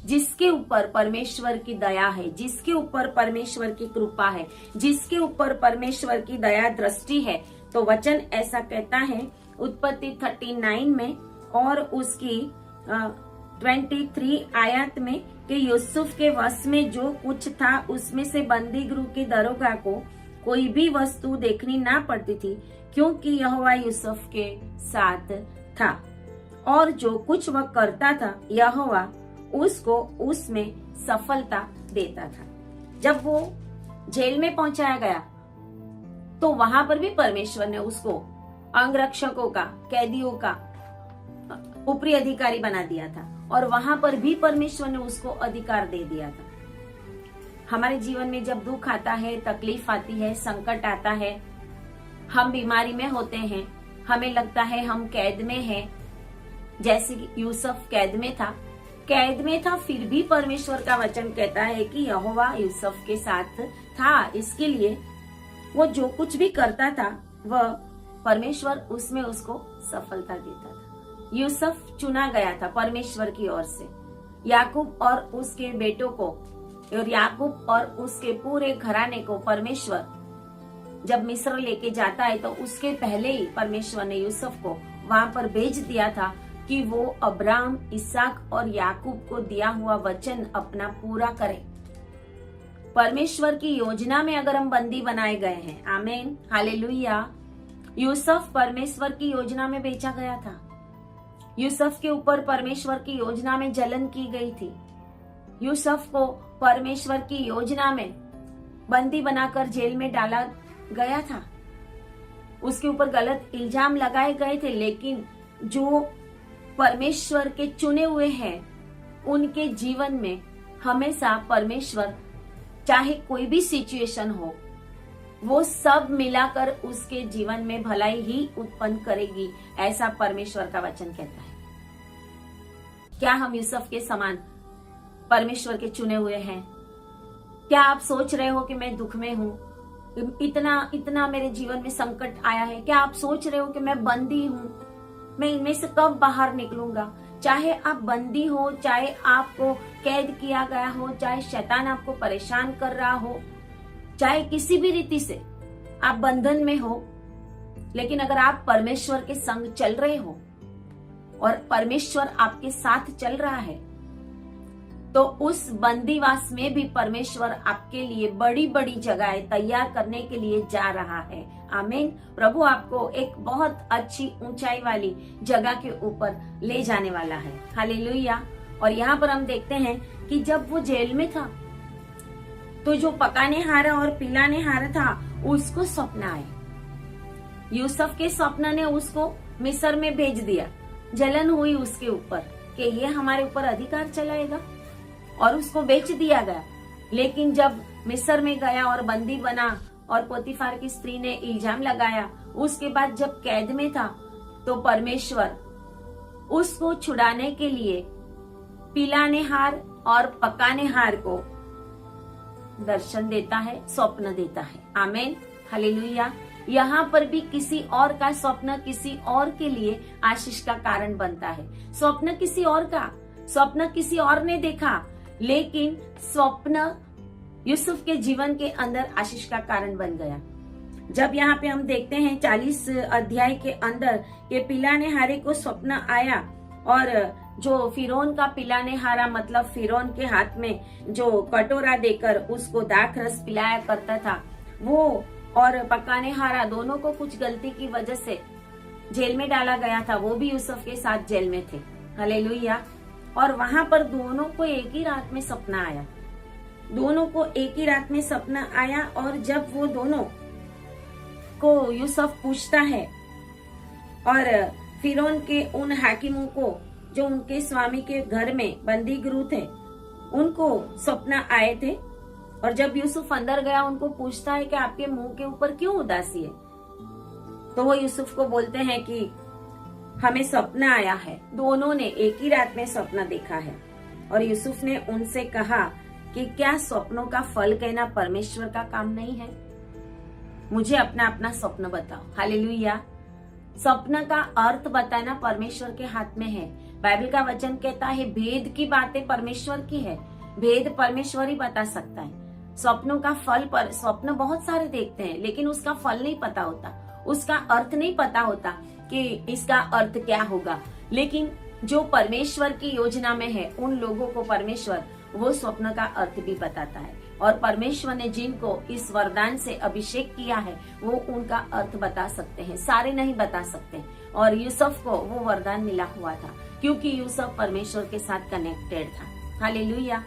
जिसके ऊपर परमेश्वर की दया है, जिसके ऊपर परमेश्वर की कृपा है, जिसके ऊपर परमेश्वर की दया दृष्टि है। तो वचन ऐसा कहता है उत्पत्ति 39 में और उसकी 23 आयत में कि यूसुफ के वश में जो कुछ था उसमें से बंदी गृह के दरोगा को कोई भी वस्तु देखनी ना पड़ती थी, क्योंकि यहोवा यूसुफ के साथ था और जो कुछ वह करता था यहोवा उसको उसमें सफलता देता था। जब वो जेल में पहुंचाया गया तो वहां पर भी परमेश्वर ने उसको अंगरक्षकों का, कैदियों का ऊपरी अधिकारी बना दिया था और वहां पर भी परमेश्वर ने उसको अधिकार दे दिया था। हमारे जीवन में जब दुख आता है, तकलीफ आती है, संकट आता है, हम बीमारी में होते हैं, हमें लगता है हम कैद में हैं, जैसे यूसुफ कैद में था, फिर भी परमेश्वर का वचन कहता है कि यहोवा यूसुफ के साथ था। इसके लिए वो जो कुछ भी करता था वह परमेश्वर उसमें उसको सफलता देता था। यूसुफ चुना गया था परमेश्वर की ओर से। याकूब और उसके बेटों को और याकूब और उसके पूरे घराने को परमेश्वर जब मिस्र लेके जाता है तो उसके पहले ही परमेश्वर ने यूसुफ को वहां पर भेज दिया था कि वो अब्राहम, इसहाक और याकूब को दिया हुआ वचन अपना पूरा करे। परमेश्वर की योजना में अगर हम बंदी बनाए गए हैं, आमीन, हालेलुया। यूसुफ परमेश्वर की योजना में बेचा गया था। यूसुफ के ऊपर परमेश्वर की योजना में जलन की गई थी। यूसुफ को परमेश्वर की योजना में बंदी बनाकर जेल में डाला गया था। उसके ऊपर गलत इल्जाम लगाए गए थे, लेकिन जो परमेश्वर के चुने हुए हैं उनके जीवन में हमेशा परमेश्वर, चाहे कोई भी सिचुएशन हो, वो सब मिलाकर उसके जीवन में भलाई ही उत्पन्न करेगी, ऐसा परमेश्वर का वचन कहता है। क्या हम यूसुफ के समान परमेश्वर के चुने हुए हैं? क्या आप सोच रहे हो कि मैं दुख में हूँ, इतना मेरे जीवन में संकट आया है? क्या आप सोच रहे हो कि मैं बंदी हूँ, मैं इनमें से कब बाहर निकलूंगा? चाहे आप बंदी हो, चाहे आपको कैद किया गया हो, चाहे शैतान आपको परेशान कर रहा हो, चाहे किसी भी रीति से आप बंधन में हो, लेकिन अगर आप परमेश्वर के संग चल रहे हो और परमेश्वर आपके साथ चल रहा है, तो उस बंदीवास में भी परमेश्वर आपके लिए बड़ी बड़ी जगहें तैयार करने के लिए जा रहा है। आमीन। प्रभु आपको एक बहुत अच्छी ऊंचाई वाली जगह के ऊपर ले जाने वाला है। हालेलुया। और यहाँ पर हम देखते हैं कि जब वो जेल में था तो जो पकाने हारा और पिलाने हारा था उसको स्वप्न आए। यूसुफ के स्वप्न ने उसको मिस्र में भेज दिया। जलन हुई उसके ऊपर कि ये हमारे ऊपर अधिकार चलाएगा और उसको बेच दिया गया। लेकिन जब मिस्र में गया और बंदी बना और पोतीफार की स्त्री ने इल्जाम लगाया, उसके बाद जब कैद में था तो परमेश्वर उसको छुड़ाने के लिए पिलाने हार और पकाने हार को दर्शन देता है, स्वप्न देता है। आमीन, हालेलुया। यहाँ पर भी किसी और का स्वप्न किसी और के लिए आशीष का कारण बनता है। स्वप्न किसी और ने देखा, लेकिन स्वप्न यूसुफ के जीवन के अंदर आशीष का कारण बन गया। जब यहाँ पे हम देखते हैं 40 अध्याय के अंदर के पिलाने हारे को स्वप्न आया और जो फिरौन का पिलाने हारा मतलब फिरौन के हाथ में जो कटोरा देकर उसको दाख रस पिलाया करता था, वो और पकाने हारा दोनों को कुछ गलती की वजह से जेल में डाला गया था। वो भी यूसुफ के साथ जेल में थे। हालेलुया। और वहां पर दोनों को एक ही रात में सपना आया। और जब वो दोनों को यूसुफ पूछता है और फिरौन के उन हाकिमों को जो उनके स्वामी के घर में बंदी गृह थे, उनको सपना आए थे। और जब यूसुफ अंदर गया उनको पूछता है कि आपके मुंह के ऊपर क्यों उदासी है, तो वो यूसुफ को बोलते हैं कि हमें सपना आया है। दोनों ने एक ही रात में सपना देखा है। और यूसुफ ने उनसे कहा कि क्या स्वप्नों का फल कहना परमेश्वर का काम नहीं है? मुझे अपना अपना स्वप्न बताओ। हालेलुया। स्वप्न का अर्थ बताना परमेश्वर के हाथ में है। बाइबल का वचन कहता है भेद की बातें परमेश्वर की है, भेद परमेश्वर ही बता सकता है। स्वप्नों का फल पर स्वप्न बहुत सारे देखते हैं लेकिन उसका फल नहीं पता होता, उसका अर्थ नहीं पता होता कि इसका अर्थ क्या होगा। लेकिन जो परमेश्वर की योजना में है उन लोगों को परमेश्वर वो स्वप्न का अर्थ भी बताता है, और परमेश्वर ने जिनको इस वरदान से अभिषेक किया है वो उनका अर्थ बता सकते हैं, सारे नहीं बता सकते। और यूसुफ को वो वरदान मिला हुआ था क्योंकि यूसुफ परमेश्वर के साथ कनेक्टेड था। हालेलुया।